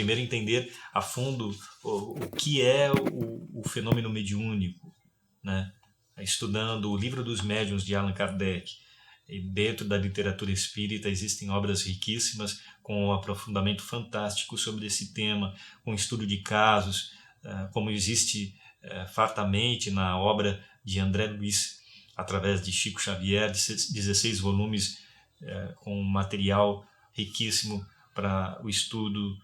primeiro entender a fundo o que é o fenômeno mediúnico, né? Estudando o Livro dos Médiuns de Allan Kardec. E dentro da literatura espírita existem obras riquíssimas com um aprofundamento fantástico sobre esse tema, com estudo de casos, como existe fartamente na obra de André Luiz, através de Chico Xavier, 16 volumes com material riquíssimo para o estudo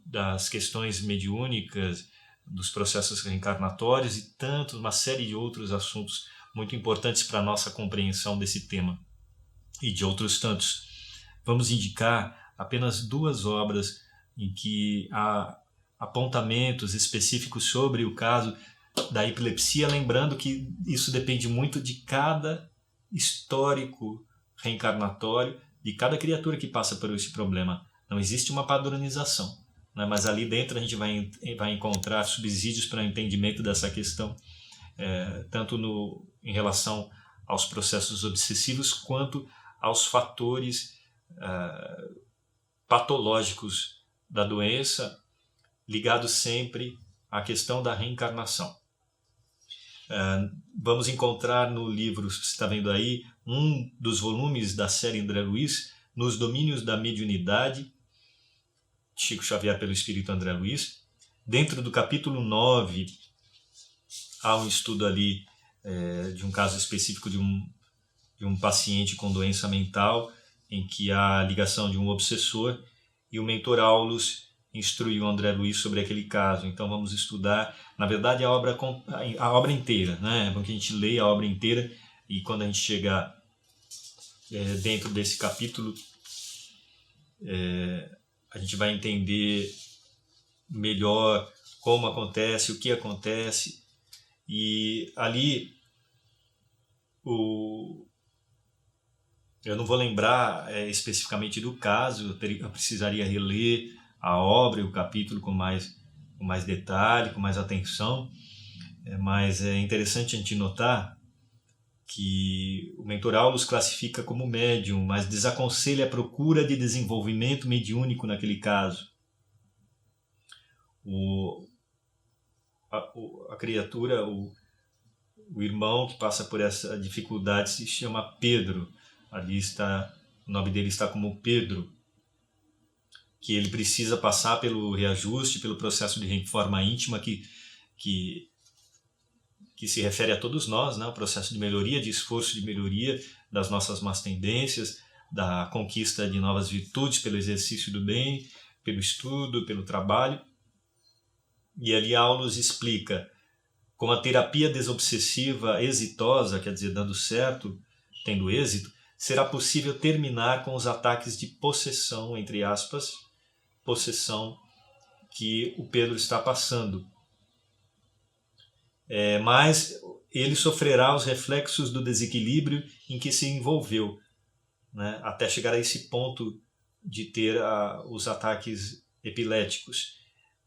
das questões mediúnicas, dos processos reencarnatórios e uma série de outros assuntos muito importantes para a nossa compreensão desse tema e de outros tantos. Vamos indicar apenas 2 obras em que há apontamentos específicos sobre o caso da epilepsia, lembrando que isso depende muito de cada histórico reencarnatório, de cada criatura que passa por esse problema. Não existe uma padronização, né? Mas ali dentro a gente vai encontrar subsídios para o entendimento dessa questão, tanto em relação aos processos obsessivos quanto aos fatores patológicos da doença, ligados sempre à questão da reencarnação. Vamos encontrar no livro, você está vendo aí, um dos volumes da série André Luiz, Nos Domínios da Mediunidade, Chico Xavier pelo Espírito André Luiz. Dentro do capítulo 9, há um estudo ali de um caso específico de um paciente com doença mental, em que há a ligação de um obsessor, e o mentor Aulus instruiu André Luiz sobre aquele caso. Então vamos estudar, na verdade, a obra inteira, né? É bom que a gente leia a obra inteira, e quando a gente chegar dentro desse capítulo, a gente vai entender melhor como acontece, o que acontece, e ali eu não vou lembrar especificamente do caso, eu precisaria reler a obra e o capítulo com mais detalhe, com mais atenção, mas é interessante a gente notar que o mentor Aulus classifica como médium, mas desaconselha a procura de desenvolvimento mediúnico naquele caso. A criatura, o irmão que passa por essa dificuldade se chama Pedro. Ali o nome dele está como Pedro, que ele precisa passar pelo reajuste, pelo processo de reforma íntima que se refere a todos nós, né? O processo de melhoria, de esforço de melhoria das nossas más tendências, da conquista de novas virtudes pelo exercício do bem, pelo estudo, pelo trabalho. E ali Aulus explica: com a terapia desobsessiva exitosa, quer dizer, dando certo, tendo êxito, será possível terminar com os ataques de possessão, entre aspas, possessão que o Pedro está passando. Mas ele sofrerá os reflexos do desequilíbrio em que se envolveu, né, até chegar a esse ponto de ter os ataques epiléticos,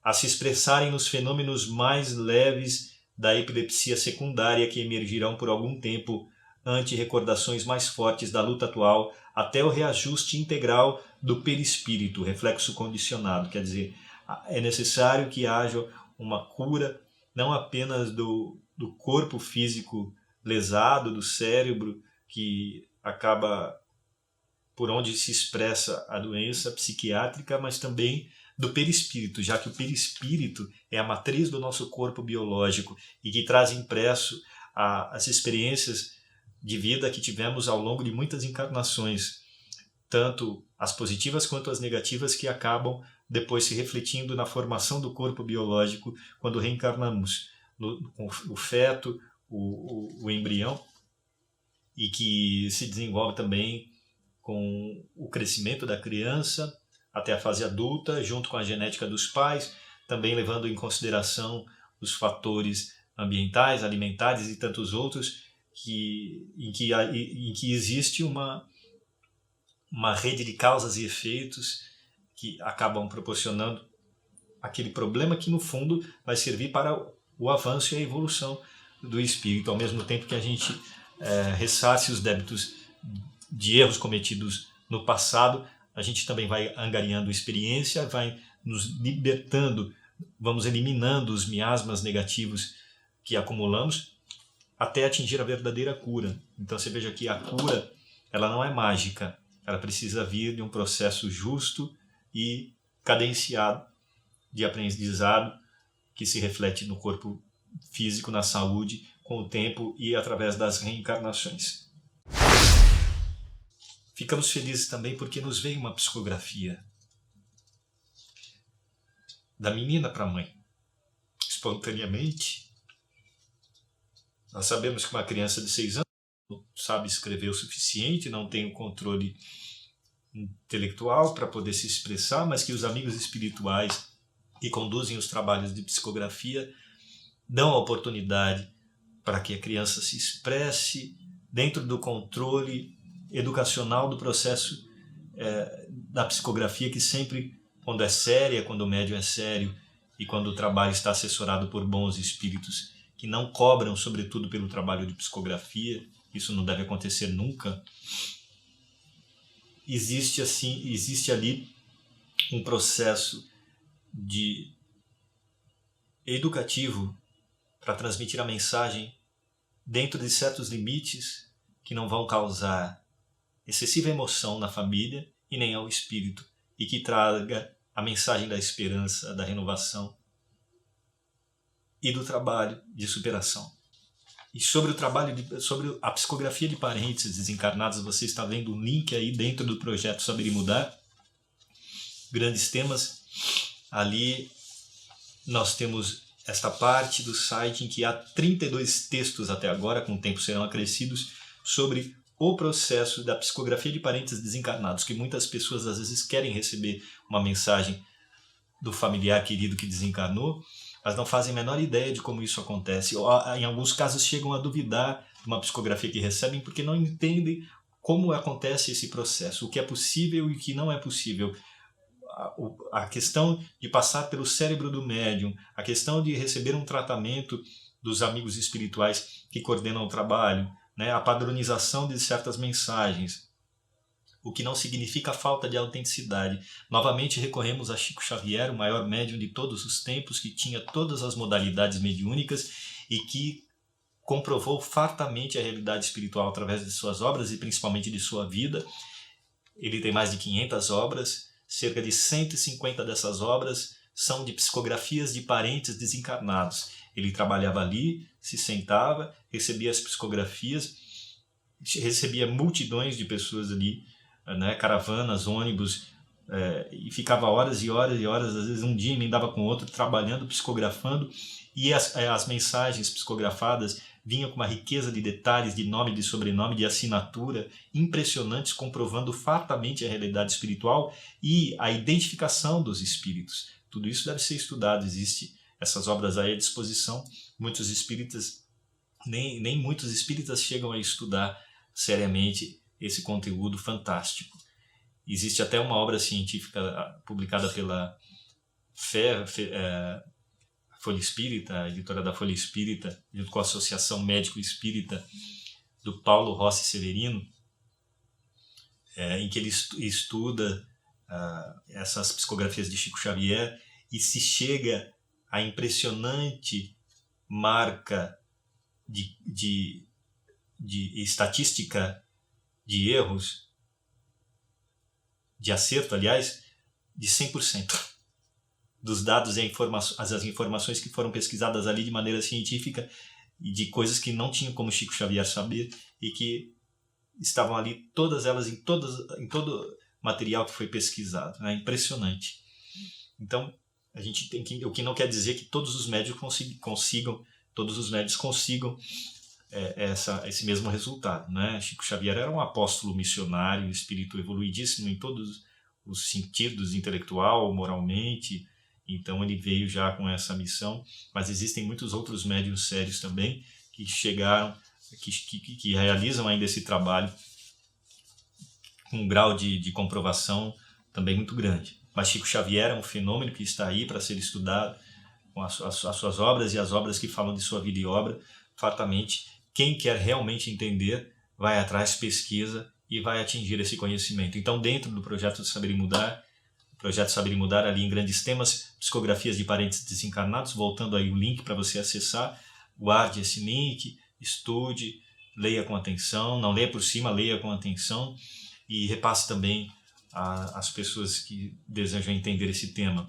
a se expressarem nos fenômenos mais leves da epilepsia secundária, que emergirão por algum tempo ante recordações mais fortes da luta atual, até o reajuste integral do perispírito, reflexo condicionado. Quer dizer, é necessário que haja uma cura não apenas do corpo físico lesado, do cérebro, que acaba por onde se expressa a doença psiquiátrica, mas também do perispírito, já que o perispírito é a matriz do nosso corpo biológico e que traz impresso as experiências de vida que tivemos ao longo de muitas encarnações, tanto as positivas quanto as negativas, que acabam depois se refletindo na formação do corpo biológico quando reencarnamos, o feto, o embrião, e que se desenvolve também com o crescimento da criança até a fase adulta, junto com a genética dos pais, também levando em consideração os fatores ambientais, alimentares e tantos outros, em que existe uma rede de causas e efeitos que acabam proporcionando aquele problema que, no fundo, vai servir para o avanço e a evolução do espírito, ao mesmo tempo que a gente ressarce os débitos de erros cometidos no passado. A gente também vai angariando experiência, vai nos libertando, vamos eliminando os miasmas negativos que acumulamos até atingir a verdadeira cura. Então você veja que a cura, ela não é mágica, ela precisa vir de um processo justo e cadenciado de aprendizado que se reflete no corpo físico, na saúde, com o tempo e através das reencarnações. Ficamos felizes também porque nos veio uma psicografia da menina para a mãe, espontaneamente. Nós sabemos que uma criança de 6 anos não sabe escrever o suficiente, não tem o controle intelectual para poder se expressar, mas que os amigos espirituais que conduzem os trabalhos de psicografia dão a oportunidade para que a criança se expresse dentro do controle educacional do processo da psicografia, que sempre, quando é séria, quando o médium é sério e quando o trabalho está assessorado por bons espíritos que não cobram, sobretudo, pelo trabalho de psicografia, isso não deve acontecer nunca, existe ali um processo de educativo para transmitir a mensagem dentro de certos limites que não vão causar excessiva emoção na família e nem ao espírito, e que traga a mensagem da esperança, da renovação e do trabalho de superação. E sobre o trabalho, sobre a psicografia de parentes desencarnados, você está vendo um link aí dentro do projeto Saber e Mudar, grandes temas. Ali nós temos esta parte do site em que há 32 textos até agora, com o tempo serão acrescidos, sobre o processo da psicografia de parentes desencarnados, que muitas pessoas às vezes querem receber uma mensagem do familiar querido que desencarnou, mas não fazem a menor ideia de como isso acontece. Ou, em alguns casos, chegam a duvidar de uma psicografia que recebem porque não entendem como acontece esse processo, o que é possível e o que não é possível. A questão de passar pelo cérebro do médium, a questão de receber um tratamento dos amigos espirituais que coordenam o trabalho, né? A padronização de certas mensagens, o que não significa falta de autenticidade. Novamente recorremos a Chico Xavier, o maior médium de todos os tempos, que tinha todas as modalidades mediúnicas e que comprovou fartamente a realidade espiritual através de suas obras e principalmente de sua vida. Ele tem mais de 500 obras, cerca de 150 dessas obras são de psicografias de parentes desencarnados. Ele trabalhava ali, se sentava, recebia as psicografias, recebia multidões de pessoas ali, né, caravanas, ônibus, e ficava horas e horas e horas, às vezes um dia emendava com o outro, trabalhando, psicografando, e as mensagens psicografadas vinham com uma riqueza de detalhes, de nome, de sobrenome, de assinatura, impressionantes, comprovando fartamente a realidade espiritual e a identificação dos espíritos. Tudo isso deve ser estudado, existe essas obras aí à disposição. Muitos espíritas, nem muitos espíritas chegam a estudar seriamente esse conteúdo fantástico. Existe até uma obra científica publicada pela Folha Espírita, a editora da Folha Espírita, junto com a Associação Médico Espírita, do Paulo Rossi Severino, em que ele estuda essas psicografias de Chico Xavier e se chega à impressionante marca de estatística de erros, de acerto, aliás, de 100%. Dos dados e as informações que foram pesquisadas ali de maneira científica e de coisas que não tinham como Chico Xavier saber e que estavam ali, todas elas, em todo material que foi pesquisado. É impressionante. Então, a gente tem que, o que não quer dizer que todos os médios consigam esse mesmo resultado, né? Chico Xavier era um apóstolo missionário, espírito evoluidíssimo em todos os sentidos, intelectual, moralmente. Então ele veio já com essa missão, mas existem muitos outros médiuns sérios também que chegaram, que realizam ainda esse trabalho com um grau de comprovação também muito grande. Mas Chico Xavier é um fenômeno que está aí para ser estudado, com as suas obras e as obras que falam de sua vida e obra, fartamente. Quem quer realmente entender, vai atrás, pesquisa e vai atingir esse conhecimento. Então, dentro do projeto de Saber e Mudar, Projeto Saber e Mudar, ali em Grandes Temas, Psicografias de Parentes Desencarnados, voltando aí o link para você acessar, guarde esse link, estude, leia com atenção, não leia por cima, leia com atenção e repasse também às pessoas que desejam entender esse tema.